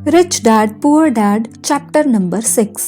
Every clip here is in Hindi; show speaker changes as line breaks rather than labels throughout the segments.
Rich dad poor dad chapter number 6।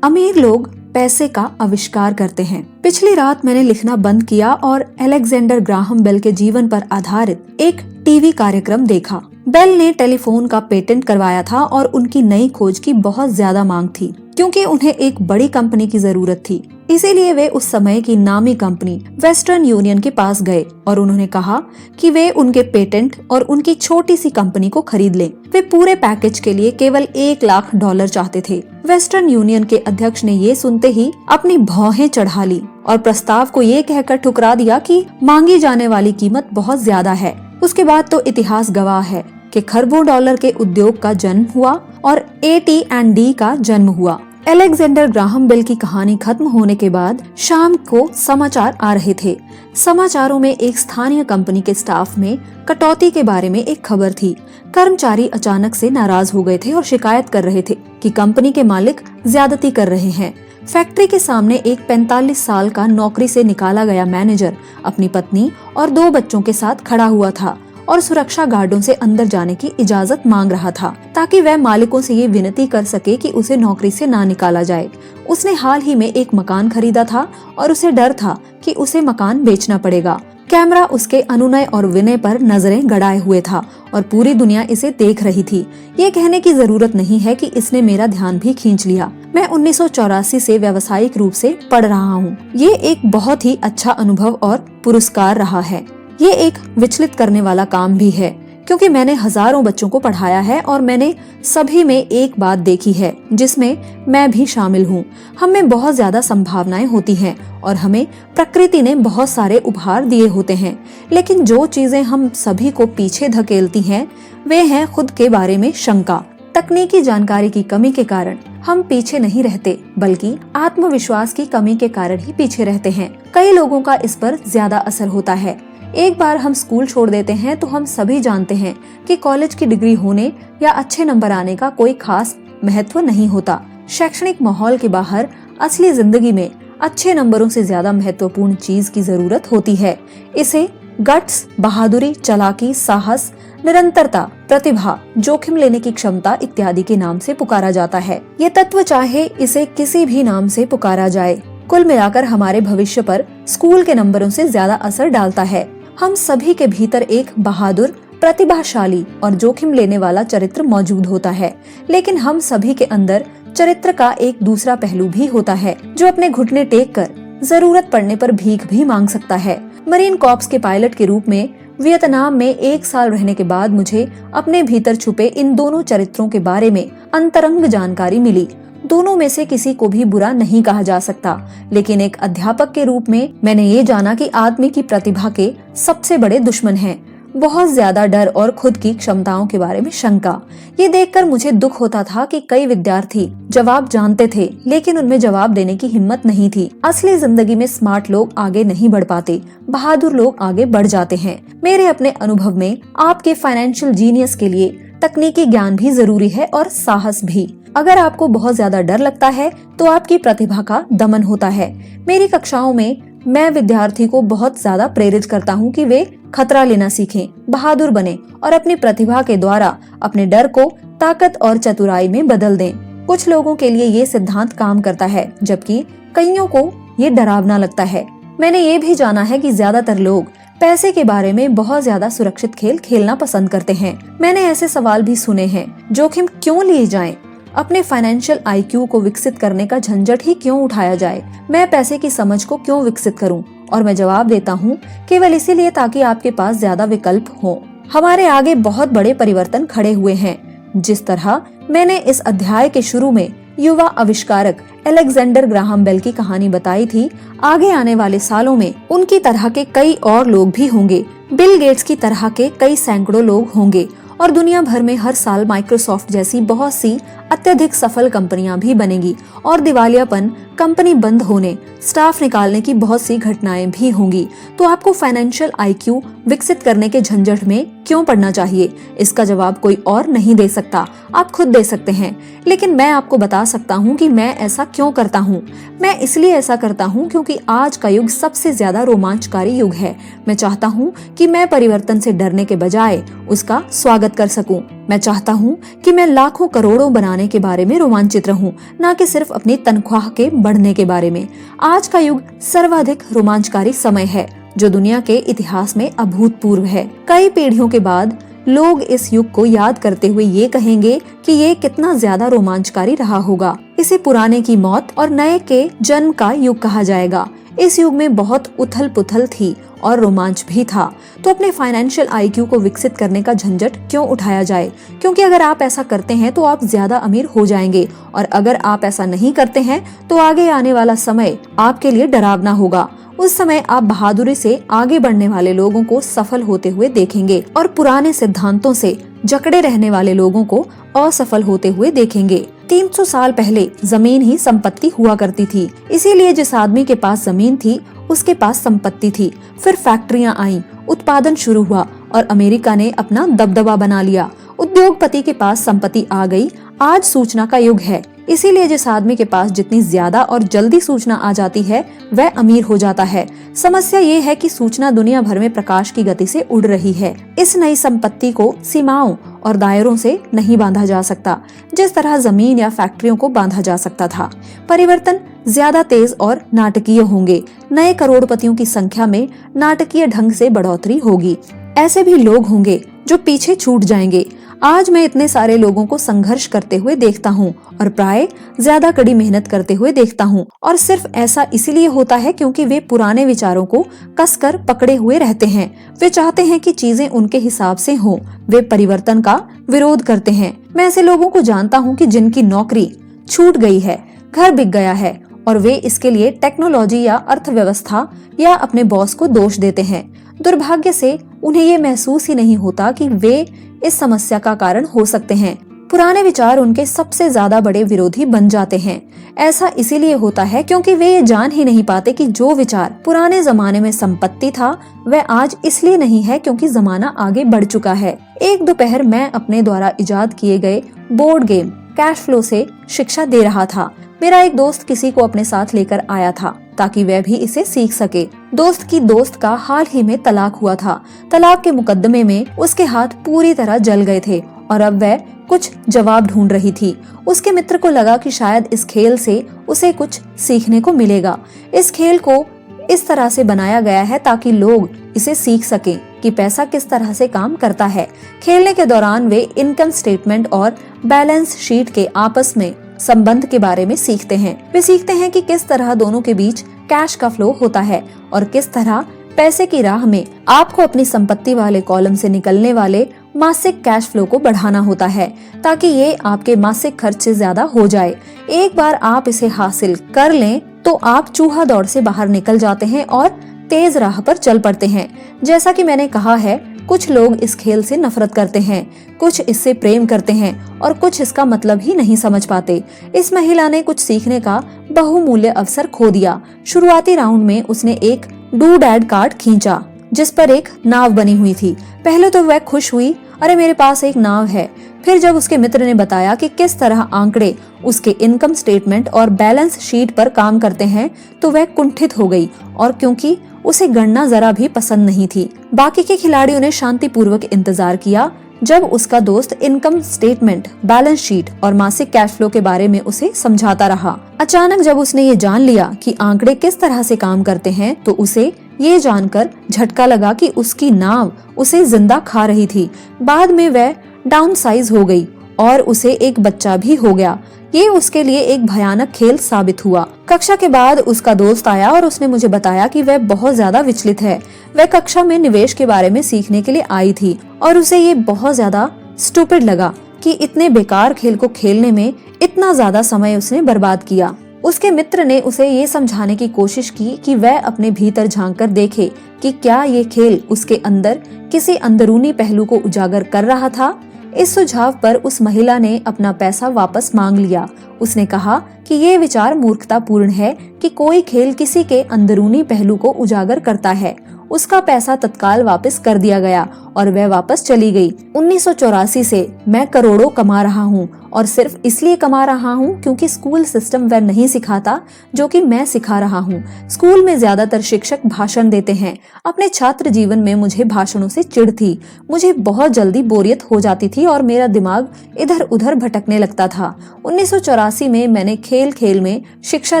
अमीर लोग पैसे का आविष्कार करते हैं। पिछली रात मैंने लिखना बंद किया और अलेक्जेंडर ग्राहम बेल के जीवन पर आधारित एक टीवी कार्यक्रम देखा। बेल ने टेलीफोन का पेटेंट करवाया था और उनकी नई खोज की बहुत ज्यादा मांग थी क्योंकि उन्हें एक बड़ी कंपनी की जरूरत थी। इसीलिए वे उस समय की नामी कंपनी वेस्टर्न यूनियन के पास गए और उन्होंने कहा कि वे उनके पेटेंट और उनकी छोटी सी कंपनी को खरीद लें। वे पूरे पैकेज के लिए केवल $1,00,000 चाहते थे। वेस्टर्न यूनियन के अध्यक्ष ने ये सुनते ही अपनी भौहें चढ़ा ली और प्रस्ताव को ये कहकर ठुकरा दिया कि मांगी जाने वाली कीमत बहुत ज्यादा है। उसके बाद तो इतिहास गवाह है कि खरबों डॉलर के उद्योग का जन्म हुआ और AT&D का जन्म हुआ। अलेक्जेंडर ग्राहम बेल की कहानी खत्म होने के बाद शाम को समाचार आ रहे थे। समाचारों में एक स्थानीय कंपनी के स्टाफ में कटौती के बारे में एक खबर थी। कर्मचारी अचानक से नाराज हो गए थे और शिकायत कर रहे थे कि कंपनी के मालिक ज्यादती कर रहे हैं। फैक्ट्री के सामने एक 45 साल का नौकरी से निकाला गया मैनेजर अपनी पत्नी और 2 बच्चों के साथ खड़ा हुआ था और सुरक्षा गार्डों से अंदर जाने की इजाजत मांग रहा था ताकि वह मालिकों से ये विनती कर सके कि उसे नौकरी से ना निकाला जाए। उसने हाल ही में एक मकान खरीदा था और उसे डर था कि उसे मकान बेचना पड़ेगा। कैमरा उसके अनुनय और विनय पर नजरें गड़ाए हुए था और पूरी दुनिया इसे देख रही थी। ये कहने की जरूरत नहीं है कि इसने मेरा ध्यान भी खींच लिया। मैं 1984 से व्यावसायिक रूप से पढ़ रहा हूँ। ये एक बहुत ही अच्छा अनुभव और पुरस्कार रहा है। ये एक विचलित करने वाला काम भी है क्योंकि मैंने हजारों बच्चों को पढ़ाया है और मैंने सभी में एक बात देखी है जिसमें मैं भी शामिल हूँ। हम में बहुत ज्यादा संभावनाएं होती हैं और हमें प्रकृति ने बहुत सारे उपहार दिए होते हैं, लेकिन जो चीजें हम सभी को पीछे धकेलती हैं वे हैं खुद के बारे में शंका। तकनीकी जानकारी की कमी के कारण हम पीछे नहीं रहते बल्कि आत्मविश्वास की कमी के कारण ही पीछे रहते हैं। कई लोगों का इस पर ज्यादा असर होता है। एक बार हम स्कूल छोड़ देते हैं तो हम सभी जानते हैं कि कॉलेज की डिग्री होने या अच्छे नंबर आने का कोई खास महत्व नहीं होता। शैक्षणिक माहौल के बाहर असली जिंदगी में अच्छे नंबरों से ज्यादा महत्वपूर्ण चीज की जरूरत होती है। इसे गट्स, बहादुरी, चालाकी, साहस, निरंतरता, प्रतिभा, जोखिम लेने की क्षमता इत्यादि के नाम से पुकारा जाता है। ये तत्व चाहे इसे किसी भी नाम से पुकारा जाए, कुल मिलाकर हमारे भविष्य पर स्कूल के नंबरों से ज्यादा असर डालता है। हम सभी के भीतर एक बहादुर, प्रतिभाशाली और जोखिम लेने वाला चरित्र मौजूद होता है, लेकिन हम सभी के अंदर चरित्र का एक दूसरा पहलू भी होता है जो अपने घुटने टेक कर जरूरत पड़ने पर भीख भी मांग सकता है। मरीन कॉर्प्स के पायलट के रूप में वियतनाम में 1 साल रहने के बाद मुझे अपने भीतर छुपे इन दोनों चरित्रों के बारे में अंतरंग जानकारी मिली। दोनों में से किसी को भी बुरा नहीं कहा जा सकता, लेकिन एक अध्यापक के रूप में मैंने ये जाना कि आदमी की प्रतिभा के सबसे बड़े दुश्मन हैं बहुत ज्यादा डर और खुद की क्षमताओं के बारे में शंका। ये देखकर मुझे दुख होता था कि कई विद्यार्थी जवाब जानते थे लेकिन उनमें जवाब देने की हिम्मत नहीं थी। असली जिंदगी में स्मार्ट लोग आगे नहीं बढ़ पाते, बहादुर लोग आगे बढ़ जाते हैं। मेरे अपने अनुभव में आपके फाइनेंशियल जीनियस के लिए तकनीकी ज्ञान भी जरूरी है और साहस भी। अगर आपको बहुत ज्यादा डर लगता है तो आपकी प्रतिभा का दमन होता है। मेरी कक्षाओं में मैं विद्यार्थी को बहुत ज्यादा प्रेरित करता हूँ कि वे खतरा लेना सीखें, बहादुर बने और अपनी प्रतिभा के द्वारा अपने डर को ताकत और चतुराई में बदल दें। कुछ लोगों के लिए ये सिद्धांत काम करता है जबकि कईयों को ये डरावना लगता है। मैंने ये भी जाना है कि ज्यादातर लोग पैसे के बारे में बहुत ज्यादा सुरक्षित खेल खेलना पसंद करते हैं। मैंने ऐसे सवाल भी सुने हैं, जोखिम क्यों लिए जाएं? अपने फाइनेंशियल IQ को विकसित करने का झंझट ही क्यों उठाया जाए? मैं पैसे की समझ को क्यों विकसित करूं? और मैं जवाब देता हूं, केवल इसीलिए ताकि आपके पास ज्यादा विकल्प हो। हमारे आगे बहुत बड़े परिवर्तन खड़े हुए हैं। जिस तरह मैंने इस अध्याय के शुरू में युवा आविष्कारक अलेक्जेंडर ग्राहम बेल की कहानी बताई थी, आगे आने वाले सालों में उनकी तरह के कई और लोग भी होंगे। बिल गेट्स की तरह के कई सैकड़ों लोग होंगे और दुनिया भर में हर साल माइक्रोसॉफ्ट जैसी बहुत सी अत्यधिक सफल कंपनियां भी बनेगी और दिवालियापन, कंपनी बंद होने, स्टाफ निकालने की बहुत सी घटनाएं भी होंगी। तो आपको फाइनेंशियल IQ विकसित करने के झंझट में क्यों पड़ना चाहिए? इसका जवाब कोई और नहीं दे सकता, आप खुद दे सकते हैं। लेकिन मैं आपको बता सकता हूँ कि मैं ऐसा क्यों करता हूँ। मैं इसलिए ऐसा करता हूँ क्योंकि आज का युग सबसे ज्यादा रोमांचकारी युग है। मैं चाहता हूँ कि मैं परिवर्तन से डरने के बजाय उसका स्वागत कर सकूं। मैं चाहता हूँ कि मैं लाखों करोड़ों बनाने के बारे में रोमांचित रहूं, न कि सिर्फ अपनी तनख्वाह के बढ़ने के बारे में। आज का युग सर्वाधिक रोमांचकारी समय है जो दुनिया के इतिहास में अभूतपूर्व है। कई पीढ़ियों के बाद लोग इस युग को याद करते हुए ये कहेंगे कि ये कितना ज्यादा रोमांचकारी रहा होगा। इसे पुराने की मौत और नए के जन्म का युग कहा जाएगा। इस युग में बहुत उथल पुथल थी और रोमांच भी था। तो अपने फाइनेंशियल आईक्यू को विकसित करने का झंझट क्यों उठाया जाए, क्योंकि अगर आप ऐसा करते हैं तो आप ज्यादा अमीर हो जाएंगे, और अगर आप ऐसा नहीं करते हैं तो आगे आने वाला समय आपके लिए डरावना होगा। उस समय आप बहादुरी से आगे बढ़ने वाले लोगों को सफल होते हुए देखेंगे और पुराने सिद्धांतों से जकड़े रहने वाले लोगों को असफल होते हुए देखेंगे। 300 साल पहले जमीन ही संपत्ति हुआ करती थी, इसीलिए जिस आदमी के पास जमीन थी उसके पास संपत्ति थी। फिर फैक्ट्रियां आईं, उत्पादन शुरू हुआ और अमेरिका ने अपना दबदबा बना लिया। उद्योगपति के पास संपत्ति आ गई। आज सूचना का युग है, इसीलिए जिस आदमी के पास जितनी ज्यादा और जल्दी सूचना आ जाती है वह अमीर हो जाता है। समस्या ये है कि सूचना दुनिया भर में प्रकाश की गति से उड़ रही है। इस नई संपत्ति को सीमाओं और दायरों से नहीं बांधा जा सकता, जिस तरह जमीन या फैक्ट्रियों को बांधा जा सकता था। परिवर्तन ज्यादा तेज और नाटकीय होंगे। नए करोड़पतियों की संख्या में नाटकीय ढंग से बढ़ोतरी होगी। ऐसे भी लोग होंगे जो पीछे छूट जाएंगे। आज मैं इतने सारे लोगों को संघर्ष करते हुए देखता हूँ और प्राय ज्यादा कड़ी मेहनत करते हुए देखता हूँ, और सिर्फ ऐसा इसीलिए होता है क्योंकि वे पुराने विचारों को कसकर पकड़े हुए रहते हैं। वे चाहते हैं कि चीजें उनके हिसाब से हों। वे परिवर्तन का विरोध करते हैं। मैं ऐसे लोगों को जानता हूँ कि जिनकी नौकरी छूट गई है, घर बिक गया है, और वे इसके लिए टेक्नोलॉजी या अर्थव्यवस्था या अपने बॉस को दोष देते हैं। दुर्भाग्य से उन्हें ये महसूस ही नहीं होता कि वे इस समस्या का कारण हो सकते हैं। पुराने विचार उनके सबसे ज्यादा बड़े विरोधी बन जाते हैं। ऐसा इसीलिए होता है क्योंकि वे ये जान ही नहीं पाते कि जो विचार पुराने जमाने में संपत्ति था वह आज इसलिए नहीं है क्योंकि जमाना आगे बढ़ चुका है। एक दोपहर मैं अपने द्वारा इजाद किए गए बोर्ड गेम कैश फ्लो से शिक्षा दे रहा था। मेरा एक दोस्त किसी को अपने साथ लेकर आया था ताकि वह भी इसे सीख सके। दोस्त की दोस्त का हाल ही में तलाक हुआ था। तलाक के मुकदमे में उसके हाथ पूरी तरह जल गए थे और अब वह कुछ जवाब ढूंढ रही थी। उसके मित्र को लगा कि शायद इस खेल से उसे कुछ सीखने को मिलेगा। इस खेल को इस तरह से बनाया गया है ताकि लोग इसे सीख सकें कि पैसा किस तरह से काम करता है। खेलने के दौरान वे इनकम स्टेटमेंट और बैलेंस शीट के आपस में संबंध के बारे में सीखते हैं। वे सीखते हैं कि किस तरह दोनों के बीच कैश का फ्लो होता है और किस तरह पैसे की राह में आपको अपनी संपत्ति वाले कॉलम से निकलने वाले मासिक कैश फ्लो को बढ़ाना होता है ताकि ये आपके मासिक खर्च से ज्यादा हो जाए। एक बार आप इसे हासिल कर लें तो आप चूहा दौड़ से बाहर निकल जाते हैं और तेज राह पर चल पड़ते हैं। जैसा कि मैंने कहा है, कुछ लोग इस खेल से नफरत करते हैं, कुछ इससे प्रेम करते हैं और कुछ इसका मतलब ही नहीं समझ पाते। इस महिला ने कुछ सीखने का बहुमूल्य अवसर खो दिया। शुरुआती राउंड में उसने एक डू डैड कार्ड खींचा जिस पर एक नाव बनी हुई थी। पहले तो वह खुश हुई, अरे मेरे पास एक नाव है। फिर जब उसके मित्र ने बताया कि किस तरह आंकड़े उसके इनकम स्टेटमेंट और बैलेंस शीट पर काम करते हैं तो वह कुंठित हो गई, और क्योंकि उसे गणना जरा भी पसंद नहीं थी। बाकी के खिलाड़ियों ने शांतिपूर्वक इंतजार किया जब उसका दोस्त इनकम स्टेटमेंट, बैलेंस शीट और मासिक कैश फ्लो के बारे में उसे समझाता रहा। अचानक जब उसने ये जान लिया कि आंकड़े किस तरह से काम करते हैं तो उसे ये जानकर झटका लगा कि उसकी नाव उसे जिंदा खा रही थी। बाद में वह डाउन साइज हो गई और उसे एक बच्चा भी हो गया। ये उसके लिए एक भयानक खेल साबित हुआ। कक्षा के बाद उसका दोस्त आया और उसने मुझे बताया कि वह बहुत ज्यादा विचलित है। वह कक्षा में निवेश के बारे में सीखने के लिए आई थी और उसे ये बहुत ज्यादा स्टूपिड लगा कि इतने बेकार खेल को खेलने में इतना ज्यादा समय उसने बर्बाद किया। उसके मित्र ने उसे ये समझाने की कोशिश की कि वह अपने भीतर झांक कर देखे कि क्या ये खेल उसके अंदर किसी अंदरूनी पहलू को उजागर कर रहा था। इस सुझाव पर उस महिला ने अपना पैसा वापस मांग लिया। उसने कहा कि ये विचार मूर्खतापूर्ण है कि कोई खेल किसी के अंदरूनी पहलू को उजागर करता है। उसका पैसा तत्काल वापस कर दिया गया और वह वापस चली गई। 1984 से मैं करोड़ों कमा रहा हूँ और सिर्फ इसलिए कमा रहा हूँ क्योंकि स्कूल सिस्टम वह नहीं सिखाता जो कि मैं सिखा रहा हूँ। स्कूल में ज्यादातर शिक्षक भाषण देते हैं। अपने छात्र जीवन में मुझे भाषणों से चिढ़ थी। मुझे बहुत जल्दी बोरियत हो जाती थी और मेरा दिमाग इधर उधर भटकने लगता था। 1984 में मैंने खेल खेल में शिक्षा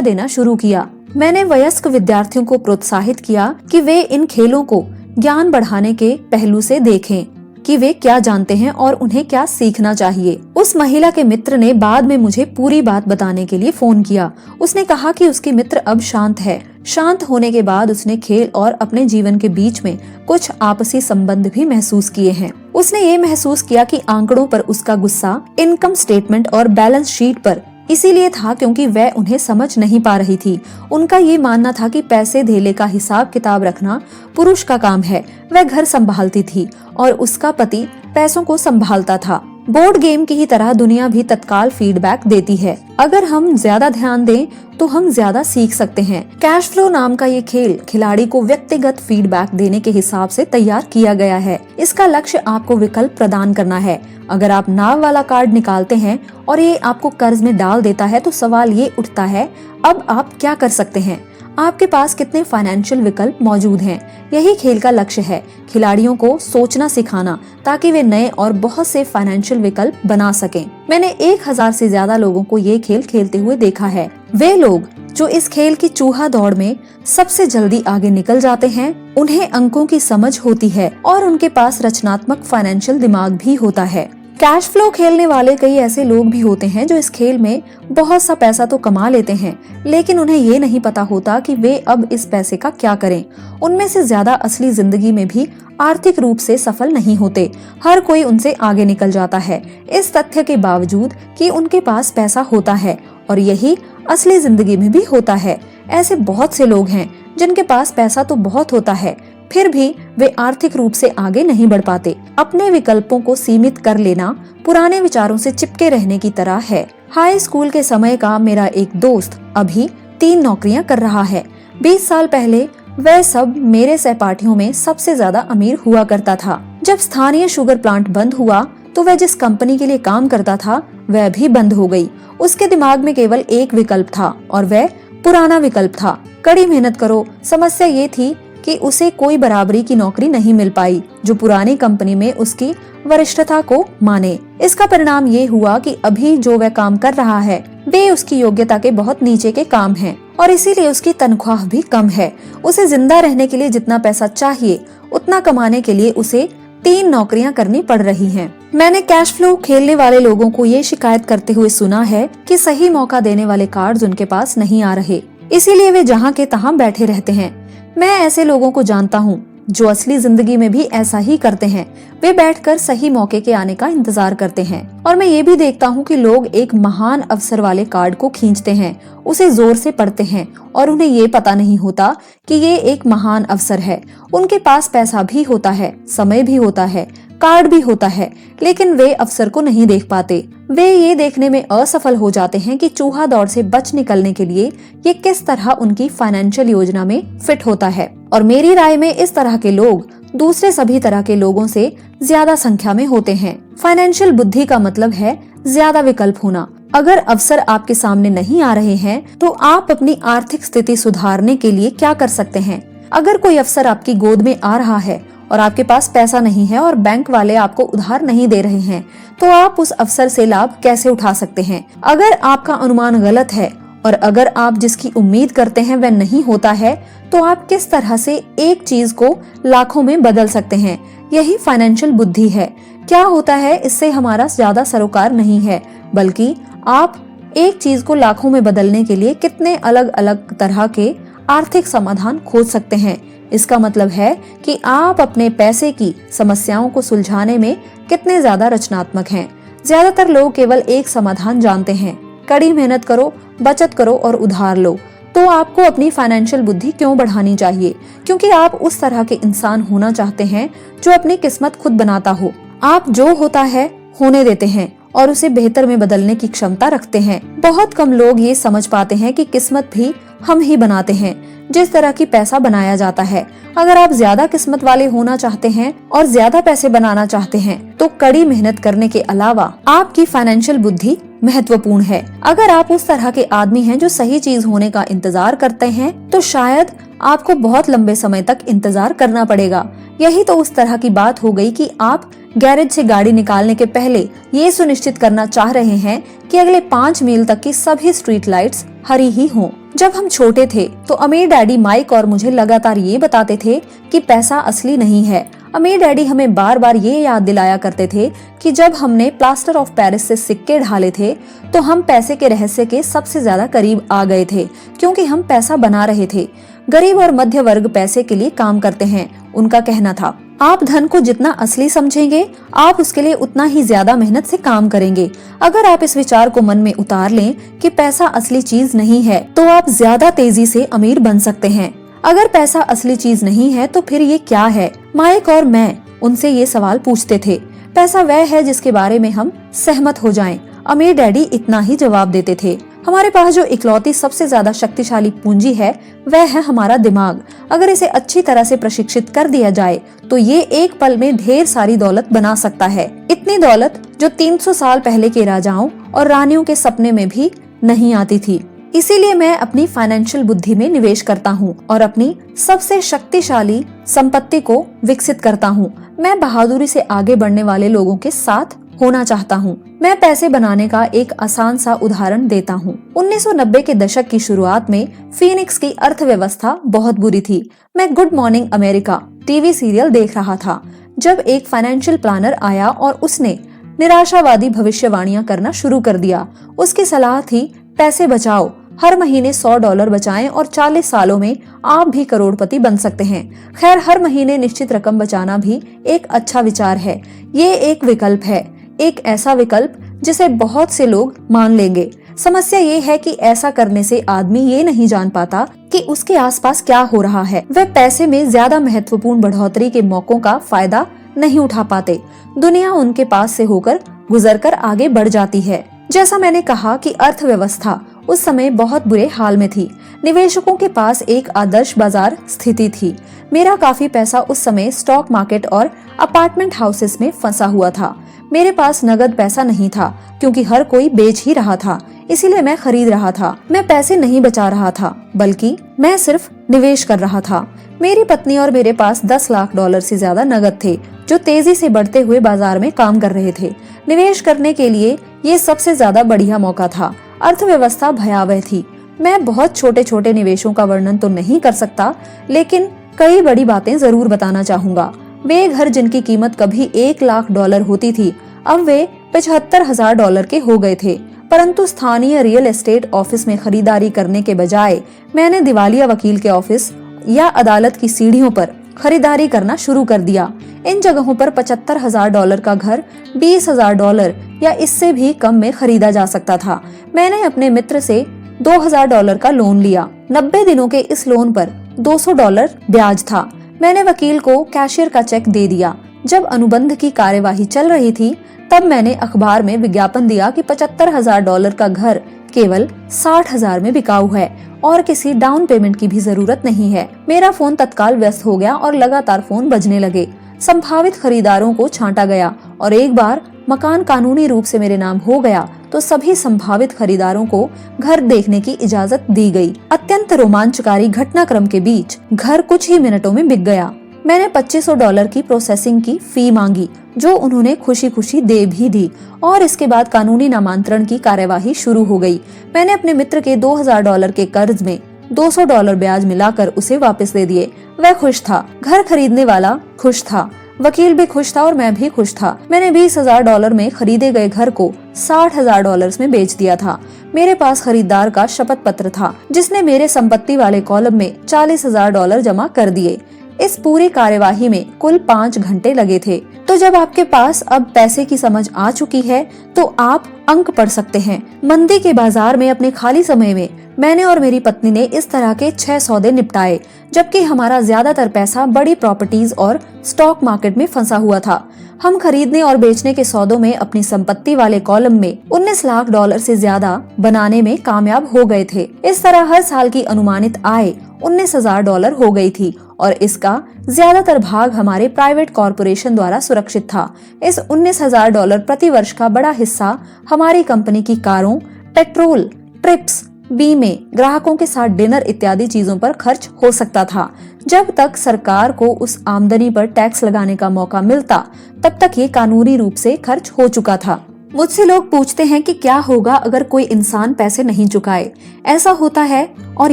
देना शुरू किया। मैंने वयस्क विद्यार्थियों को प्रोत्साहित किया कि वे इन खेलों को ज्ञान बढ़ाने के पहलू से देखें कि वे क्या जानते हैं और उन्हें क्या सीखना चाहिए। उस महिला के मित्र ने बाद में मुझे पूरी बात बताने के लिए फोन किया। उसने कहा कि उसकी मित्र अब शांत है। शांत होने के बाद उसने खेल और अपने जीवन के बीच में कुछ आपसी संबंध भी महसूस किए हैं। उसने ये महसूस किया कि आंकड़ों पर उसका गुस्सा इनकम स्टेटमेंट और बैलेंस शीट पर इसीलिए था क्योंकि वह उन्हें समझ नहीं पा रही थी। उनका ये मानना था कि पैसे धेले का हिसाब किताब रखना पुरुष का काम है। वह घर संभालती थी और उसका पति पैसों को संभालता था। बोर्ड गेम की ही तरह दुनिया भी तत्काल फीडबैक देती है। अगर हम ज्यादा ध्यान दें तो हम ज्यादा सीख सकते हैं। कैश फ्लो नाम का ये खेल खिलाड़ी को व्यक्तिगत फीडबैक देने के हिसाब से तैयार किया गया है। इसका लक्ष्य आपको विकल्प प्रदान करना है। अगर आप नाव वाला कार्ड निकालते हैं और ये आपको कर्ज में डाल देता है तो सवाल ये उठता है, अब आप क्या कर सकते हैं? आपके पास कितने फाइनेंशियल विकल्प मौजूद हैं? यही खेल का लक्ष्य है, खिलाड़ियों को सोचना सिखाना ताकि वे नए और बहुत से फाइनेंशियल विकल्प बना सकें। मैंने 1000 से ज्यादा लोगों को ये खेल खेलते हुए देखा है। वे लोग जो इस खेल की चूहा दौड़ में सबसे जल्दी आगे निकल जाते हैं, उन्हें अंकों की समझ होती है और उनके पास रचनात्मक फाइनेंशियल दिमाग भी होता है। कैश फ्लो खेलने वाले कई ऐसे लोग भी होते हैं जो इस खेल में बहुत सा पैसा तो कमा लेते हैं, लेकिन उन्हें ये नहीं पता होता कि वे अब इस पैसे का क्या करें। उनमें से ज्यादा असली जिंदगी में भी आर्थिक रूप से सफल नहीं होते। हर कोई उनसे आगे निकल जाता है इस तथ्य के बावजूद कि उनके पास पैसा होता है, और यही असली जिंदगी में भी होता है। ऐसे बहुत से लोग हैं जिनके पास पैसा तो बहुत होता है, फिर भी वे आर्थिक रूप से आगे नहीं बढ़ पाते। अपने विकल्पों को सीमित कर लेना पुराने विचारों से चिपके रहने की तरह है। हाई स्कूल के समय का मेरा एक दोस्त अभी 3 नौकरियां कर रहा है। 20 साल पहले वह सब मेरे सहपाठियों में सबसे ज्यादा अमीर हुआ करता था। जब स्थानीय शुगर प्लांट बंद हुआ तो वह जिस कंपनी के लिए काम करता था वह भी बंद हो गई। उसके दिमाग में केवल एक विकल्प था और वह पुराना विकल्प था, कड़ी मेहनत करो। समस्या ये थी कि उसे कोई बराबरी की नौकरी नहीं मिल पाई जो पुरानी कंपनी में उसकी वरिष्ठता को माने। इसका परिणाम ये हुआ कि अभी जो वह काम कर रहा है वे उसकी योग्यता के बहुत नीचे के काम हैं और इसीलिए उसकी तनख्वाह भी कम है। उसे जिंदा रहने के लिए जितना पैसा चाहिए उतना कमाने के लिए उसे 3 नौकरियां करनी पड़ रही हैं। मैंने कैश फ्लो खेलने वाले लोगों को ये शिकायत करते हुए सुना है कि सही मौका देने वाले कार्ड्स उनके पास नहीं आ रहे, इसीलिए वे जहाँ के तहाँ बैठे रहते हैं। मैं ऐसे लोगों को जानता हूँ जो असली जिंदगी में भी ऐसा ही करते हैं। वे बैठकर सही मौके के आने का इंतजार करते हैं। और मैं ये भी देखता हूँ कि लोग एक महान अवसर वाले कार्ड को खींचते हैं, उसे जोर से पढ़ते हैं और उन्हें ये पता नहीं होता कि ये एक महान अवसर है। उनके पास पैसा भी होता है, समय भी होता है, कार्ड भी होता है, लेकिन वे अवसर को नहीं देख पाते। वे ये देखने में असफल हो जाते हैं कि चूहा दौड़ से बच निकलने के लिए ये किस तरह उनकी फाइनेंशियल योजना में फिट होता है। और मेरी राय में इस तरह के लोग दूसरे सभी तरह के लोगों से ज्यादा संख्या में होते हैं। फाइनेंशियल बुद्धि का मतलब है ज्यादा विकल्प होना। अगर अवसर आपके सामने नहीं आ रहे हैं तो आप अपनी आर्थिक स्थिति सुधारने के लिए क्या कर सकते हैं? अगर कोई अवसर आपकी गोद में आ रहा है और आपके पास पैसा नहीं है और बैंक वाले आपको उधार नहीं दे रहे हैं, तो आप उस अवसर से लाभ कैसे उठा सकते हैं? अगर आपका अनुमान गलत है और अगर आप जिसकी उम्मीद करते हैं वह नहीं होता है, तो आप किस तरह से एक चीज को लाखों में बदल सकते हैं? यही फाइनेंशियल बुद्धि है। क्या होता है, इससे हमारा ज्यादा सरोकार नहीं है, बल्कि आप एक चीज को लाखों में बदलने के लिए कितने अलग अलग तरह के आर्थिक समाधान खोज सकते हैं। इसका मतलब है कि आप अपने पैसे की समस्याओं को सुलझाने में कितने ज्यादा रचनात्मक हैं। ज्यादातर लोग केवल एक समाधान जानते हैं, कड़ी मेहनत करो, बचत करो और उधार लो। तो आपको अपनी फाइनेंशियल बुद्धि क्यों बढ़ानी चाहिए? क्योंकि आप उस तरह के इंसान होना चाहते हैं जो अपनी किस्मत खुद बनाता हो। आप जो होता है होने देते हैं और उसे बेहतर में बदलने की क्षमता रखते हैं। बहुत कम लोग ये समझ पाते हैं कि किस्मत भी हम ही बनाते हैं। जिस तरह की पैसा बनाया जाता है। अगर आप ज्यादा किस्मत वाले होना चाहते हैं और ज्यादा पैसे बनाना चाहते हैं तो कड़ी मेहनत करने के अलावा आपकी फाइनेंशियल बुद्धि महत्वपूर्ण है। अगर आप उस तरह के आदमी हैं जो सही चीज होने का इंतजार करते हैं तो शायद आपको बहुत लंबे समय तक इंतजार करना पड़ेगा। यही तो उस तरह की बात हो गई कि आप गैरेज से गाड़ी निकालने के पहले ये सुनिश्चित करना चाह रहे हैं कि अगले 5 मील तक की सभी स्ट्रीट लाइट्स हरी ही हों। जब हम छोटे थे तो अमीर डैडी माइक और मुझे लगातार ये बताते थे कि पैसा असली नहीं है। अमीर डैडी हमें बार बार ये याद दिलाया करते थे कि जब हमने प्लास्टर ऑफ पेरिस से सिक्के ढाले थे तो हम पैसे के रहस्य के सबसे ज्यादा करीब आ गए थे, क्योंकि हम पैसा बना रहे थे। गरीब और मध्य वर्ग पैसे के लिए काम करते हैं, उनका कहना था। आप धन को जितना असली समझेंगे आप उसके लिए उतना ही ज्यादा मेहनत से काम करेंगे। अगर आप इस विचार को मन में उतार लें कि पैसा असली चीज नहीं है तो आप ज्यादा तेजी से अमीर बन सकते हैं। अगर पैसा असली चीज नहीं है तो फिर ये क्या है? माइक और मैं उनसे ये सवाल पूछते थे। पैसा वह है जिसके बारे में हम सहमत हो जाएं। अमीर डैडी इतना ही जवाब देते थे। हमारे पास जो इकलौती सबसे ज्यादा शक्तिशाली पूंजी है वह है हमारा दिमाग। अगर इसे अच्छी तरह से प्रशिक्षित कर दिया जाए तो ये एक पल में ढेर सारी दौलत बना सकता है। इतनी दौलत जो 300 साल पहले के राजाओं और रानियों के सपने में भी नहीं आती थी। इसीलिए मैं अपनी फाइनेंशियल बुद्धि में निवेश करता हूँ और अपनी सबसे शक्तिशाली संपत्ति को विकसित करता हूँ। मैं बहादुरी से आगे बढ़ने वाले लोगों के साथ होना चाहता हूँ। मैं पैसे बनाने का एक आसान सा उदाहरण देता हूँ। 1990 के दशक की शुरुआत में फीनिक्स की अर्थव्यवस्था बहुत बुरी थी। मैं good morning America TV serial देख रहा था जब एक फाइनेंशियल प्लानर आया और उसने निराशावादी भविष्यवाणियां करना शुरू कर दिया। उसकी सलाह थी पैसे बचाओ, हर महीने $100 बचाएं और 40 सालों में आप भी करोड़पति बन सकते हैं। खैर, हर महीने निश्चित रकम बचाना भी एक अच्छा विचार है। ये एक विकल्प है, एक ऐसा विकल्प जिसे बहुत से लोग मान लेंगे। समस्या ये है कि ऐसा करने से आदमी ये नहीं जान पाता कि उसके आसपास क्या हो रहा है। वह पैसे में ज्यादा महत्वपूर्ण बढ़ोतरी के मौकों का फायदा नहीं उठा पाते। दुनिया उनके पास से होकर गुजरकर आगे बढ़ जाती है। जैसा मैंने कहा कि अर्थव्यवस्था उस समय बहुत बुरे हाल में थी। निवेशकों के पास एक आदर्श बाजार स्थिति थी। मेरा काफी पैसा उस समय स्टॉक मार्केट और अपार्टमेंट हाउसेस में फंसा हुआ था। मेरे पास नगद पैसा नहीं था क्योंकि हर कोई बेच ही रहा था, इसीलिए मैं खरीद रहा था। मैं पैसे नहीं बचा रहा था बल्कि मैं सिर्फ निवेश कर रहा था। मेरी पत्नी और मेरे पास $10 लाख से ज्यादा नगद थे जो तेजी से बढ़ते हुए बाजार में काम कर रहे थे। निवेश करने के लिए ये सबसे ज्यादा बढ़िया मौका था। अर्थव्यवस्था भयावह थी। मैं बहुत छोटे छोटे निवेशों का वर्णन तो नहीं कर सकता, लेकिन कई बड़ी बातें जरूर बताना चाहूंगा। वे घर जिनकी कीमत कभी $1 लाख होती थी, अब वे $75,000 के हो गए थे। परंतु स्थानीय रियल एस्टेट ऑफिस में खरीदारी करने के बजाय मैंने दिवालिया वकील के ऑफिस या अदालत की सीढ़ियों पर खरीदारी करना शुरू कर दिया। इन जगहों पर $75,000 का घर $20,000 या इससे भी कम में खरीदा जा सकता था। मैंने अपने मित्र से $2,000 का लोन लिया। 90 दिनों के इस लोन पर $200 ब्याज था। मैंने वकील को कैशियर का चेक दे दिया। जब अनुबंध की कार्यवाही चल रही थी तब मैंने अखबार में विज्ञापन दिया कि $75,000 का घर केवल 60,000 में बिकाऊ है और किसी डाउन पेमेंट की भी जरूरत नहीं है। मेरा फोन तत्काल व्यस्त हो गया और लगातार फोन बजने लगे। संभावित खरीदारों को छांटा गया और एक बार मकान कानूनी रूप से मेरे नाम हो गया तो सभी संभावित खरीदारों को घर देखने की इजाजत दी गई। अत्यंत रोमांचकारी घटनाक्रम के बीच घर कुछ ही मिनटों में बिक गया। मैंने $2500 की प्रोसेसिंग की फी मांगी जो उन्होंने खुशी खुशी दे भी दी और इसके बाद कानूनी नामांतरण की कार्यवाही शुरू हो गई। मैंने अपने मित्र के $2,000 के कर्ज में $200 ब्याज मिलाकर उसे वापस दे दिए। वह खुश था, घर खरीदने वाला खुश था, वकील भी खुश था और मैं भी खुश था। मैंने $20,000 में खरीदे गए घर को $60,000 में बेच दिया था। मेरे पास खरीदार का शपथ पत्र था जिसने मेरे संपत्ति वाले कॉलम में $40,000 जमा कर दिए। इस पूरी कार्यवाही में कुल 5 घंटे लगे थे। तो जब आपके पास अब पैसे की समझ आ चुकी है तो आप अंक पढ़ सकते हैं। मंदी के बाजार में अपने खाली समय में मैंने और मेरी पत्नी ने इस तरह के 6 सौदे निपटाए, जबकि हमारा ज्यादातर पैसा बड़ी प्रॉपर्टीज और स्टॉक मार्केट में फंसा हुआ था। हम खरीदने और बेचने के सौदों में अपनी संपत्ति वाले कॉलम में $19 लाख से ज्यादा बनाने में कामयाब हो गए थे। इस तरह हर साल की अनुमानित आय $19,000 हो गई थी और इसका ज्यादातर भाग हमारे प्राइवेट कॉरपोरेशन द्वारा सुरक्षित था। इस $19,000 प्रति वर्ष का बड़ा हिस्सा हमारी कंपनी की कारों, पेट्रोल, ट्रिप्स, बीमे, ग्राहकों के साथ डिनर इत्यादि चीजों पर खर्च हो सकता था। जब तक सरकार को उस आमदनी पर टैक्स लगाने का मौका मिलता, तब तक ये कानूनी रूप से खर्च हो चुका था। मुझसे लोग पूछते हैं कि क्या होगा अगर कोई इंसान पैसे नहीं चुकाए। ऐसा होता है और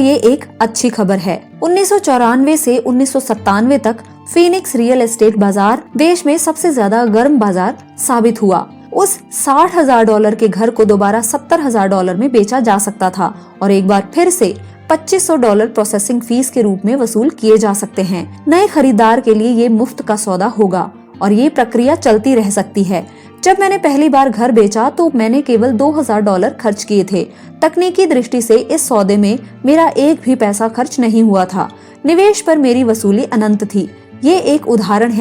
ये एक अच्छी खबर है। 1994 से 1997 तक फीनिक्स रियल एस्टेट बाजार देश में सबसे ज्यादा गर्म बाजार साबित हुआ। उस $60,000 के घर को दोबारा $70,000 में बेचा जा सकता था और एक बार फिर से $2,500 प्रोसेसिंग फीस के रूप में वसूल किए जा सकते हैं। नए खरीदार के लिए ये मुफ्त का सौदा होगा और ये प्रक्रिया चलती रह सकती है। जब मैंने पहली बार घर बेचा तो मैंने केवल $2,000 खर्च किए थे। तकनीकी दृष्टि से इस सौदे में मेरा एक भी पैसा खर्च नहीं हुआ था। निवेश पर मेरी वसूली अनंत थी। ये एक उदाहरण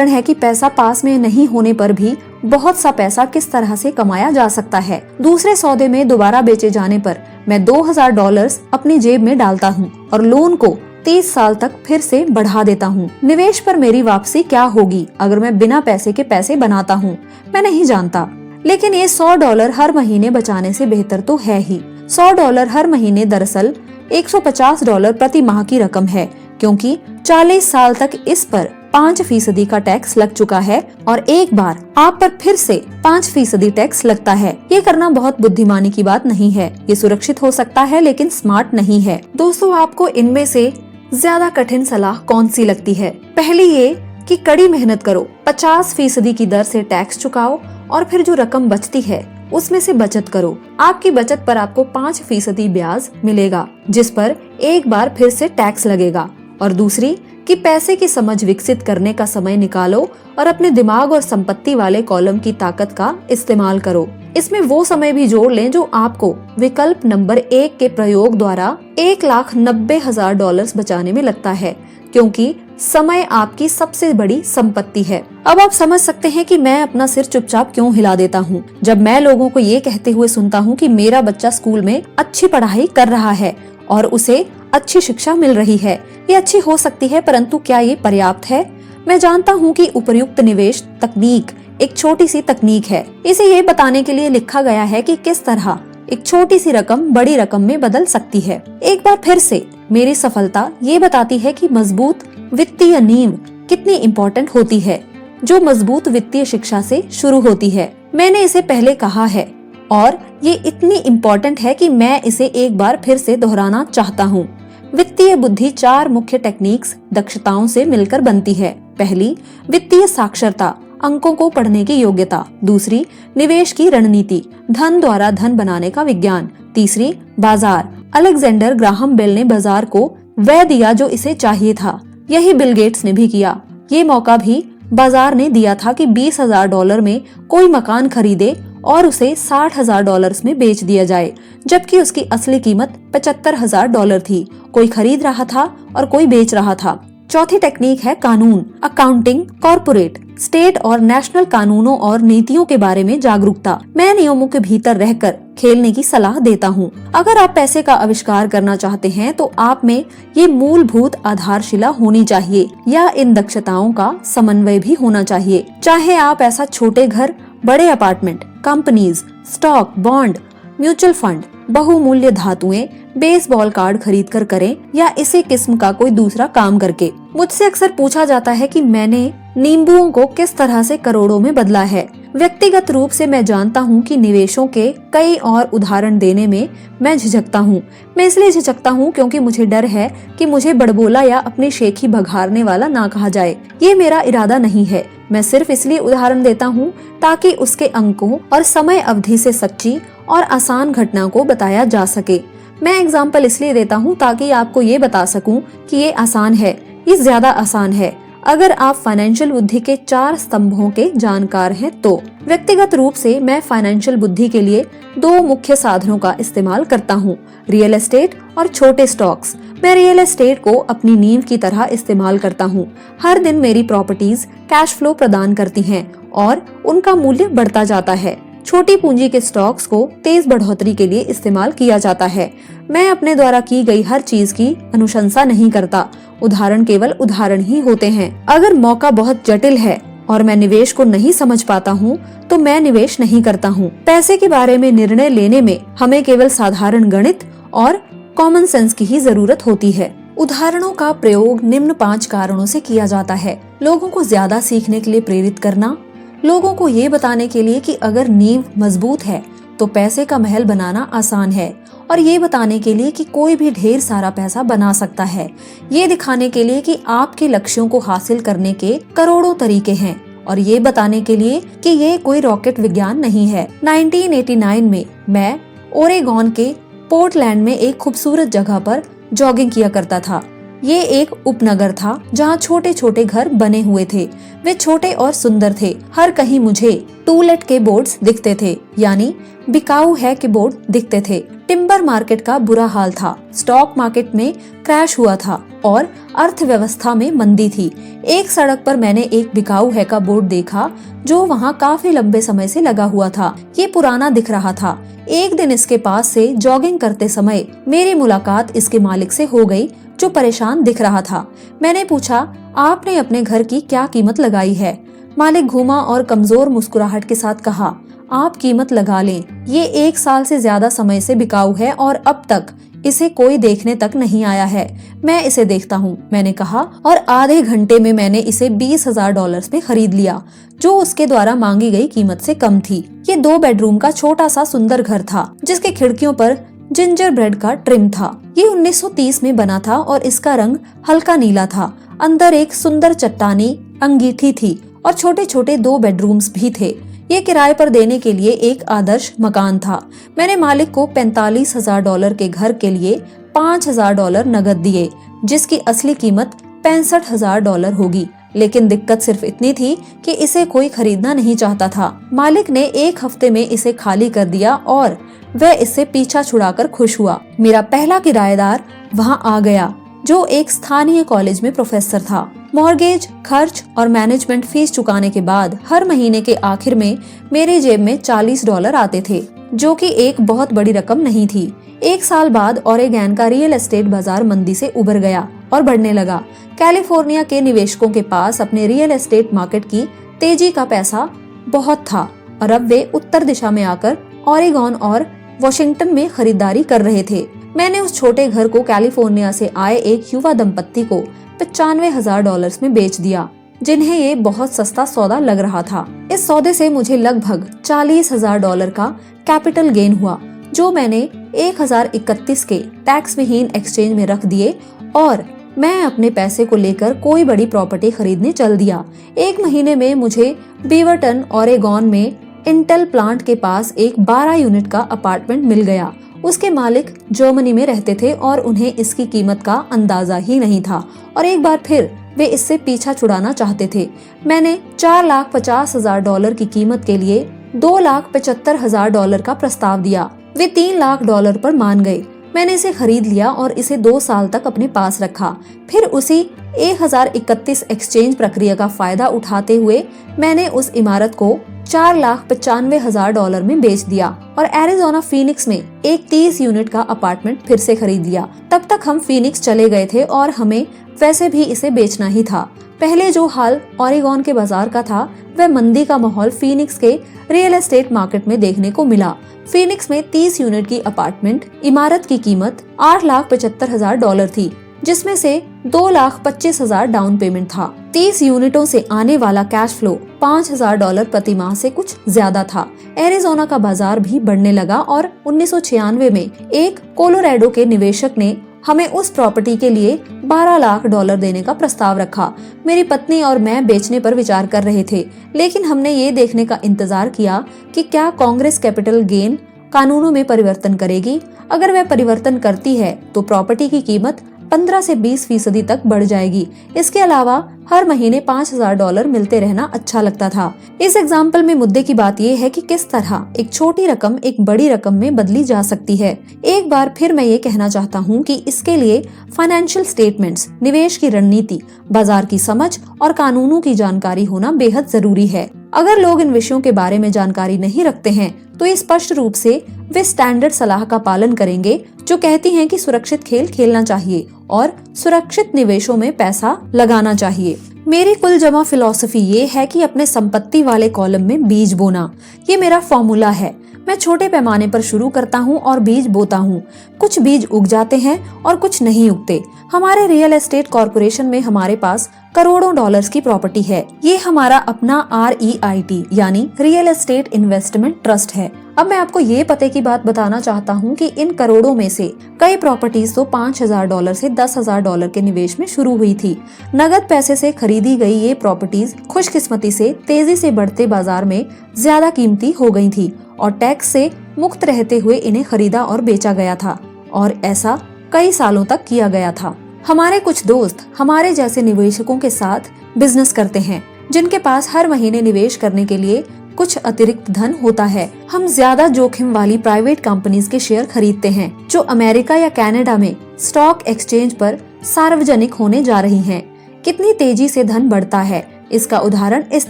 है कि पैसा पास में नहीं होने पर भी बहुत सा पैसा किस तरह से कमाया जा सकता है। दूसरे सौदे में दोबारा बेचे जाने पर मैं $2,000 अपनी जेब में डालता हूँ और लोन को 30 साल तक फिर से बढ़ा देता हूँ। निवेश पर मेरी वापसी क्या होगी अगर मैं बिना पैसे के पैसे बनाता हूँ, मैं नहीं जानता। लेकिन ये $100 हर महीने बचाने से बेहतर तो है ही। $100 हर महीने दरअसल $150 प्रति माह की रकम है, क्योंकि 40 साल तक इस पर 5% का टैक्स लग चुका है और एक बार आप पर फिर से 5% टैक्स लगता है। ये करना बहुत बुद्धिमानी की बात नहीं है। ये सुरक्षित हो सकता है लेकिन स्मार्ट नहीं है। दोस्तों, आपको इनमें से ज्यादा कठिन सलाह कौन सी लगती है? पहली ये कि कड़ी मेहनत करो, 50% की दर से टैक्स चुकाओ और फिर जो रकम बचती है उसमें से बचत करो। आपकी बचत पर आपको 5% ब्याज मिलेगा, जिस पर एक बार फिर से टैक्स लगेगा। और दूसरी कि पैसे की समझ विकसित करने का समय निकालो और अपने दिमाग और संपत्ति वाले कॉलम की ताकत का इस्तेमाल करो। इसमें वो समय भी जोड़ लें जो आपको विकल्प नंबर 1 के प्रयोग द्वारा $1,90,000 बचाने में लगता है, क्योंकि समय आपकी सबसे बड़ी संपत्ति है। अब आप समझ सकते हैं कि मैं अपना सिर चुपचाप क्यों हिला देता हूँ जब मैं लोगों को ये कहते हुए सुनता हूँ कि मेरा बच्चा स्कूल में अच्छी पढ़ाई कर रहा है और उसे अच्छी शिक्षा मिल रही है। ये अच्छी हो सकती है, परंतु क्या ये पर्याप्त है? मैं जानता हूँ कि उपर्युक्त निवेश तकनीक एक छोटी सी तकनीक है। इसे ये बताने के लिए लिखा गया है कि किस तरह एक छोटी सी रकम बड़ी रकम में बदल सकती है। एक बार फिर से मेरी सफलता ये बताती है कि मजबूत वित्तीय नींव कितनी इम्पोर्टेंट होती है, जो मजबूत वित्तीय शिक्षा से शुरू होती है। मैंने इसे पहले कहा है और ये इतनी इम्पोर्टेंट है कि मैं इसे एक बार फिर से दोहराना चाहता हूँ। वित्तीय बुद्धि 4 मुख्य टेक्निक्स दक्षताओं से मिलकर बनती है। पहली, वित्तीय साक्षरता, अंकों को पढ़ने की योग्यता। दूसरी, निवेश की रणनीति, धन द्वारा धन बनाने का विज्ञान। तीसरी, बाजार, अलेक्जेंडर ग्राहम बेल ने बाजार को वह दिया जो इसे चाहिए था। यही बिल गेट्स ने भी किया। ये मौका भी बाजार ने दिया था कि $20,000 में कोई मकान खरीदे और उसे $60,000 में बेच दिया जाए, जबकि उसकी असली कीमत $75,000 थी। कोई खरीद रहा था और कोई बेच रहा था। चौथी टेक्निक है कानून, अकाउंटिंग, कॉर्पोरेट, स्टेट और नेशनल कानूनों और नीतियों के बारे में जागरूकता। मैं नियमों के भीतर रहकर खेलने की सलाह देता हूँ। अगर आप पैसे का आविष्कार करना चाहते हैं तो आप में ये मूलभूत आधारशिला होनी चाहिए या इन दक्षताओं का समन्वय भी होना चाहिए। चाहे आप ऐसा छोटे घर, बड़े apartment, companies, stock, bond, mutual fund, बहुमूल्य धातुएं, बेसबॉल कार्ड खरीद कर करें या इसी किस्म का कोई दूसरा काम करके। मुझसे अक्सर पूछा जाता है कि मैंने नींबुओं को किस तरह से करोड़ों में बदला है। व्यक्तिगत रूप से मैं जानता हूँ कि निवेशों के कई और उदाहरण देने में मैं झिझकता हूँ। मैं इसलिए झिझकता हूँ क्योंकि मुझे डर है कि मुझे बड़बोला या अपनी शेखी भगारने वाला ना कहा जाए। ये मेरा इरादा नहीं है। मैं सिर्फ इसलिए उदाहरण देता हूँ ताकि उसके अंकों और समय अवधि से सच्ची और आसान घटना को बताया जा सके। मैं एग्जाम्पल इसलिए देता हूँ ताकि आपको ये बता सकूं कि ये आसान है, ये ज्यादा आसान है। अगर आप फाइनेंशियल बुद्धि के 4 स्तंभों के जानकार हैं तो व्यक्तिगत रूप से मैं फाइनेंशियल बुद्धि के लिए 2 मुख्य साधनों का इस्तेमाल करता हूँ, रियल एस्टेट और छोटे स्टॉक्स। मैं रियल एस्टेट को अपनी नींव की तरह इस्तेमाल करता हूँ। हर दिन मेरी प्रॉपर्टीज कैश फ्लो प्रदान करती हैं और उनका मूल्य बढ़ता जाता है। छोटी पूंजी के स्टॉक्स को तेज बढ़ोतरी के लिए इस्तेमाल किया जाता है। मैं अपने द्वारा की गई हर चीज की अनुशंसा नहीं करता। उदाहरण केवल उदाहरण ही होते हैं। अगर मौका बहुत जटिल है और मैं निवेश को नहीं समझ पाता हूँ तो मैं निवेश नहीं करता हूँ। पैसे के बारे में निर्णय लेने में हमें केवल साधारण गणित और कॉमन सेंस की ही जरूरत होती है। उदाहरणों का प्रयोग निम्न 5 कारणों से किया जाता है। लोगों को ज्यादा सीखने के लिए प्रेरित करना, लोगों को ये बताने के लिए कि अगर नींव मजबूत है तो पैसे का महल बनाना आसान है, और ये बताने के लिए कि कोई भी ढेर सारा पैसा बना सकता है। ये दिखाने के लिए कि आपके लक्ष्यों को हासिल करने के करोड़ों तरीके हैं, और ये बताने के लिए कि ये कोई रॉकेट विज्ञान नहीं है। 1989 में मैं ओरेगॉन के पोर्टलैंड में एक खूबसूरत जगह पर जॉगिंग किया करता था। ये एक उपनगर था जहाँ छोटे छोटे घर बने हुए थे। वे छोटे और सुंदर थे। हर कहीं मुझे टू लेट के बोर्ड्स दिखते थे, यानी बिकाऊ है के बोर्ड दिखते थे। टिम्बर मार्केट का बुरा हाल था। स्टॉक मार्केट में क्रैश हुआ था और अर्थव्यवस्था में मंदी थी। एक सड़क पर मैंने एक बिकाऊ है का बोर्ड देखा जो वहाँ काफी लंबे समय से लगा हुआ था। ये पुराना दिख रहा था। एक दिन इसके पास से जॉगिंग करते समय मेरी मुलाकात इसके मालिक से हो गई, जो परेशान दिख रहा था। मैंने पूछा, आपने अपने घर की क्या कीमत लगाई है? मालिक घूमा और कमजोर मुस्कुराहट के साथ कहा, आप कीमत लगा लें। ये 1 साल से ज्यादा समय से बिकाऊ है और अब तक इसे कोई देखने तक नहीं आया है। मैं इसे देखता हूँ, मैंने कहा, और आधे घंटे में मैंने इसे $20,000 में खरीद लिया, जो उसके द्वारा मांगी गई कीमत से कम थी। ये 2 बेडरूम का छोटा सा सुंदर घर था, जिसके खिड़कियों पर जिंजर ब्रेड का ट्रिम था। ये 1930 में बना था और इसका रंग हल्का नीला था। अंदर एक सुंदर चट्टानी अंगीठी थी और छोटे छोटे 2 बेडरूम्स भी थे। ये किराए पर देने के लिए एक आदर्श मकान था। मैंने मालिक को $45,000 के घर के लिए $5,000 नगद दिए, जिसकी असली कीमत $65,000 होगी। लेकिन दिक्कत सिर्फ इतनी थी कि इसे कोई खरीदना नहीं चाहता था। मालिक ने 1 हफ्ते में इसे खाली कर दिया और वह इससे पीछा छुड़ाकर खुश हुआ। मेरा पहला किराएदार वहाँ आ गया, जो एक स्थानीय कॉलेज में प्रोफेसर था। मॉर्गेज, खर्च और मैनेजमेंट फीस चुकाने के बाद हर महीने के आखिर में मेरी जेब में $40 आते थे, जो कि एक बहुत बड़ी रकम नहीं थी। 1 साल बाद ओरेगन का रियल एस्टेट बाजार मंदी से उबर गया और बढ़ने लगा। कैलिफोर्निया के निवेशकों के पास अपने रियल एस्टेट मार्केट की तेजी का पैसा बहुत था और अब वे उत्तर दिशा में आकर ओरेगन और वॉशिंगटन में खरीदारी कर रहे थे। मैंने उस छोटे घर को कैलिफोर्निया से आए एक युवा दंपत्ति को $95,000 में बेच दिया, जिन्हें ये बहुत सस्ता सौदा लग रहा था। इस सौदे से मुझे लगभग $40,000 का कैपिटल गेन हुआ, जो मैंने 1031 के टैक्स विहीन एक्सचेंज में रख दिए और मैं अपने पैसे को लेकर कोई बड़ी प्रॉपर्टी खरीदने चल दिया। 1 महीने में मुझे बीवरटन ओरेगन में इंटेल प्लांट के पास एक 12 यूनिट का अपार्टमेंट मिल गया। उसके मालिक जर्मनी में रहते थे और उन्हें इसकी कीमत का अंदाजा ही नहीं था, और एक बार फिर वे इससे पीछा छुड़ाना चाहते थे। मैंने $4,50,000 की कीमत के लिए $2,75,000 का प्रस्ताव दिया। वे $3,00,000 पर मान गए। मैंने इसे खरीद लिया और इसे 2 साल तक अपने पास रखा। फिर उसी 1031 एक्सचेंज प्रक्रिया का फायदा उठाते हुए मैंने उस इमारत को $4,95,000 में बेच दिया और एरिजोना फीनिक्स में एक 30 यूनिट का अपार्टमेंट फिर से खरीद लिया। तब तक हम फीनिक्स चले गए थे और हमें वैसे भी इसे बेचना ही था। पहले जो हाल ओरेगन के बाजार का था, वह मंदी का माहौल फीनिक्स के रियल एस्टेट मार्केट में देखने को मिला। फीनिक्स में 30 यूनिट की अपार्टमेंट इमारत की कीमत $8,75,000 थी, जिसमें से $2,25,000 डाउन पेमेंट था। 30 यूनिटों से आने वाला कैश फ्लो $5,000 प्रति माह से कुछ ज्यादा था। एरिजोना का बाजार भी बढ़ने लगा और 1996 में एक कोलोराडो के निवेशक ने हमें उस प्रॉपर्टी के लिए $12,00,000 देने का प्रस्ताव रखा। मेरी पत्नी और मैं बेचने पर विचार कर रहे थे, लेकिन हमने ये देखने का इंतजार किया कि क्या कांग्रेस कैपिटल गेन कानूनों में परिवर्तन करेगी। अगर वह परिवर्तन करती है तो प्रॉपर्टी की कीमत 15 से 20% तक बढ़ जाएगी। इसके अलावा हर महीने $5000 मिलते रहना अच्छा लगता था। इस एग्जाम्पल में मुद्दे की बात यह है कि किस तरह एक छोटी रकम एक बड़ी रकम में बदली जा सकती है। एक बार फिर मैं ये कहना चाहता हूँ कि इसके लिए फाइनेंशियल स्टेटमेंट्स, निवेश की रणनीति, बाजार की समझ और कानूनों की जानकारी होना बेहद जरूरी है। अगर लोग इन विषयों के बारे में जानकारी नहीं रखते हैं तो ये स्पष्ट रूप से वे स्टैंडर्ड सलाह का पालन करेंगे जो कहती हैं कि सुरक्षित खेल खेलना चाहिए और सुरक्षित निवेशों में पैसा लगाना चाहिए। मेरी कुल जमा फिलॉसफी ये है कि अपने संपत्ति वाले कॉलम में बीज बोना। ये मेरा फॉर्मूला है। मैं छोटे पैमाने पर शुरू करता हूँ और बीज बोता हूँ। कुछ बीज उग जाते हैं और कुछ नहीं उगते। हमारे रियल एस्टेट कॉर्पोरेशन में हमारे पास करोड़ों डॉलर्स की प्रॉपर्टी है। ये हमारा अपना REIT यानी रियल एस्टेट इन्वेस्टमेंट ट्रस्ट है। अब मैं आपको ये पते की बात बताना चाहता हूँ कि इन करोड़ों में से कई प्रॉपर्टीज तो $5000 से $10,000 के निवेश में शुरू हुई थी। नगद पैसे से खरीदी गई ये प्रॉपर्टीज खुशकिस्मती से तेजी से बढ़ते बाजार में ज्यादा कीमती हो गई थी और टैक्स से मुक्त रहते हुए इन्हें खरीदा और बेचा गया था और ऐसा कई सालों तक किया गया था। हमारे कुछ दोस्त हमारे जैसे निवेशकों के साथ बिजनेस करते हैं जिनके पास हर महीने निवेश करने के लिए कुछ अतिरिक्त धन होता है। हम ज्यादा जोखिम वाली प्राइवेट कंपनीज के शेयर खरीदते हैं जो अमेरिका या कनाडा में स्टॉक एक्सचेंज पर सार्वजनिक होने जा रही हैं। कितनी तेजी से धन बढ़ता है इसका उदाहरण इस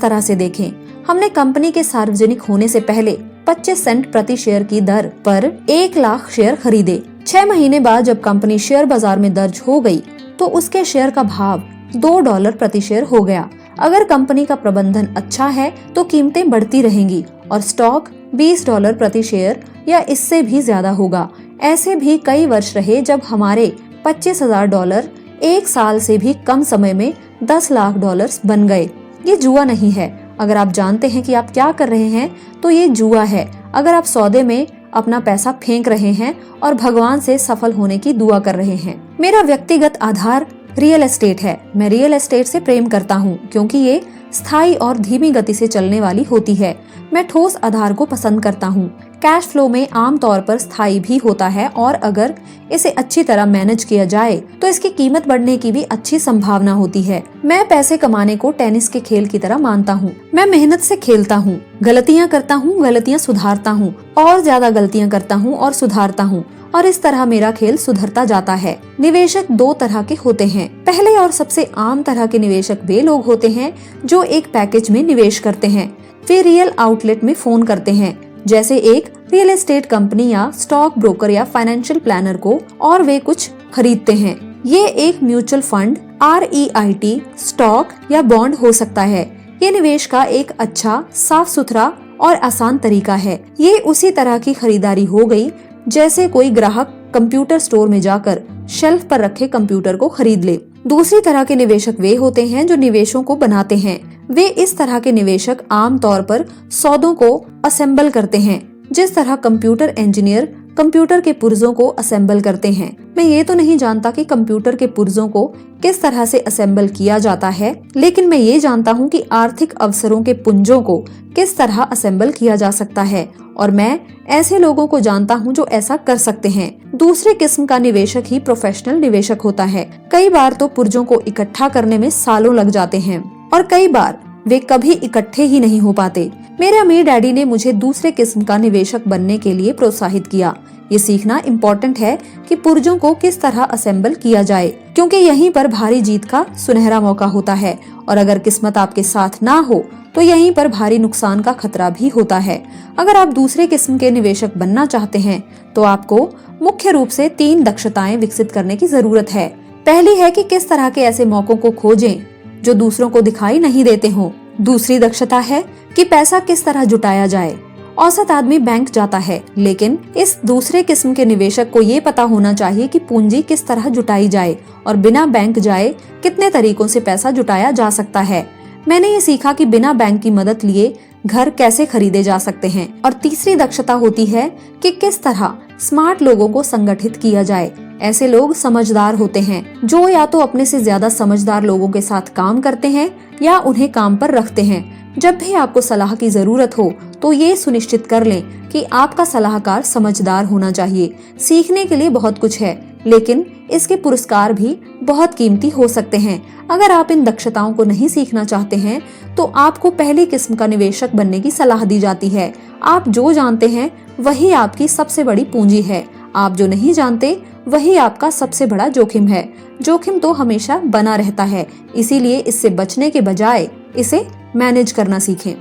तरह से देखें। हमने कंपनी के सार्वजनिक होने से पहले 25 सेंट प्रति शेयर की दर पर 1 लाख शेयर खरीदे। 6 महीने बाद जब कंपनी शेयर बाजार में दर्ज हो गई तो उसके शेयर का भाव $2 प्रति शेयर हो गया। अगर कंपनी का प्रबंधन अच्छा है तो कीमतें बढ़ती रहेंगी और स्टॉक $20 प्रति शेयर या इससे भी ज्यादा होगा। ऐसे भी कई वर्ष रहे जब हमारे $25,000 1 साल से भी कम समय में $10 लाख बन गए। ये जुआ नहीं है। अगर आप जानते हैं कि आप क्या कर रहे हैं तो ये जुआ है। अगर आप सौदे में अपना पैसा फेंक रहे हैं और भगवान से सफल होने की दुआ कर रहे हैं। मेरा व्यक्तिगत आधार रियल एस्टेट है। मैं रियल एस्टेट से प्रेम करता हूँ क्योंकि ये स्थायी और धीमी गति से चलने वाली होती है। मैं ठोस आधार को पसंद करता हूँ। कैश फ्लो में आमतौर पर स्थायी भी होता है और अगर इसे अच्छी तरह मैनेज किया जाए तो इसकी कीमत बढ़ने की भी अच्छी संभावना होती है। मैं पैसे कमाने को टेनिस के खेल की तरह मानता हूँ। मैं मेहनत से खेलता हूँ, गलतियाँ करता हूँ, गलतियाँ सुधारता हूँ और ज्यादा गलतियाँ करता हूँ और सुधारता हूँ और इस तरह मेरा खेल सुधरता जाता है। निवेशक 2 तरह के होते हैं। पहले और सबसे आम तरह के निवेशक वे लोग होते हैं जो एक पैकेज में निवेश करते हैं। वे रियल आउटलेट में फोन करते हैं जैसे एक रियल एस्टेट कंपनी या स्टॉक ब्रोकर या फाइनेंशियल प्लानर को और वे कुछ खरीदते हैं। ये एक म्यूचुअल फंड, REIT, स्टॉक या बॉन्ड हो सकता है। ये निवेश का एक अच्छा, साफ सुथरा और आसान तरीका है। ये उसी तरह की खरीदारी हो गई जैसे कोई ग्राहक कंप्यूटर स्टोर में जाकर शेल्फ पर रखे कंप्यूटर को खरीद ले। दूसरी तरह के निवेशक वे होते हैं जो निवेशों को बनाते हैं। वे इस तरह के निवेशक आमतौर पर सौदों को असेंबल करते हैं जिस तरह कंप्यूटर इंजीनियर कंप्यूटर के पुर्जों को असेंबल करते हैं। मैं ये तो नहीं जानता कि कंप्यूटर के पुर्जों को किस तरह से असेंबल किया जाता है, लेकिन मैं ये जानता हूँ कि आर्थिक अवसरों के पुंजों को किस तरह असेंबल किया जा सकता है और मैं ऐसे लोगों को जानता हूँ जो ऐसा कर सकते हैं। दूसरे किस्म का निवेशक ही प्रोफेशनल निवेशक होता है। कई बार तो पुर्जों को इकट्ठा करने में सालों लग जाते हैं और कई बार वे कभी इकट्ठे ही नहीं हो पाते। मेरे अमीर डैडी ने मुझे दूसरे किस्म का निवेशक बनने के लिए प्रोत्साहित किया। ये सीखना इम्पोर्टेंट है कि पुर्जों को किस तरह असेंबल किया जाए क्योंकि यहीं पर भारी जीत का सुनहरा मौका होता है और अगर किस्मत आपके साथ ना हो तो यहीं पर भारी नुकसान का खतरा भी होता है। अगर आप दूसरे किस्म के निवेशक बनना चाहते हैं तो आपको मुख्य रूप से 3 दक्षताएं विकसित करने की जरूरत है। पहली है कि किस तरह के ऐसे मौकों को खोजें जो दूसरों को दिखाई नहीं देते हों। दूसरी दक्षता है कि पैसा किस तरह जुटाया जाए। औसत आदमी बैंक जाता है, लेकिन इस दूसरे किस्म के निवेशक को ये पता होना चाहिए कि पूंजी किस तरह जुटाई जाए और बिना बैंक जाए कितने तरीकों से पैसा जुटाया जा सकता है। मैंने ये सीखा कि बिना बैंक की मदद लिए घर कैसे खरीदे जा सकते हैं। और तीसरी दक्षता होती है कि किस तरह स्मार्ट लोगों को संगठित किया जाए। ऐसे लोग समझदार होते हैं जो या तो अपने से ज्यादा समझदार लोगों के साथ काम करते हैं या उन्हें काम पर रखते हैं। जब भी आपको सलाह की जरूरत हो तो ये सुनिश्चित कर लें कि आपका सलाहकार समझदार होना चाहिए। सीखने के लिए बहुत कुछ है, लेकिन इसके पुरस्कार भी बहुत कीमती हो सकते हैं। अगर आप इन दक्षताओं को नहीं सीखना चाहते हैं तो आपको पहली किस्म का निवेशक बनने की सलाह दी जाती है। आप जो जानते हैं वही आपकी सबसे बड़ी पूंजी है। आप जो नहीं जानते वही आपका सबसे बड़ा जोखिम है। जोखिम तो हमेशा बना रहता है, इसीलिए इससे बचने के बजाय इसे मैनेज करना सीखें।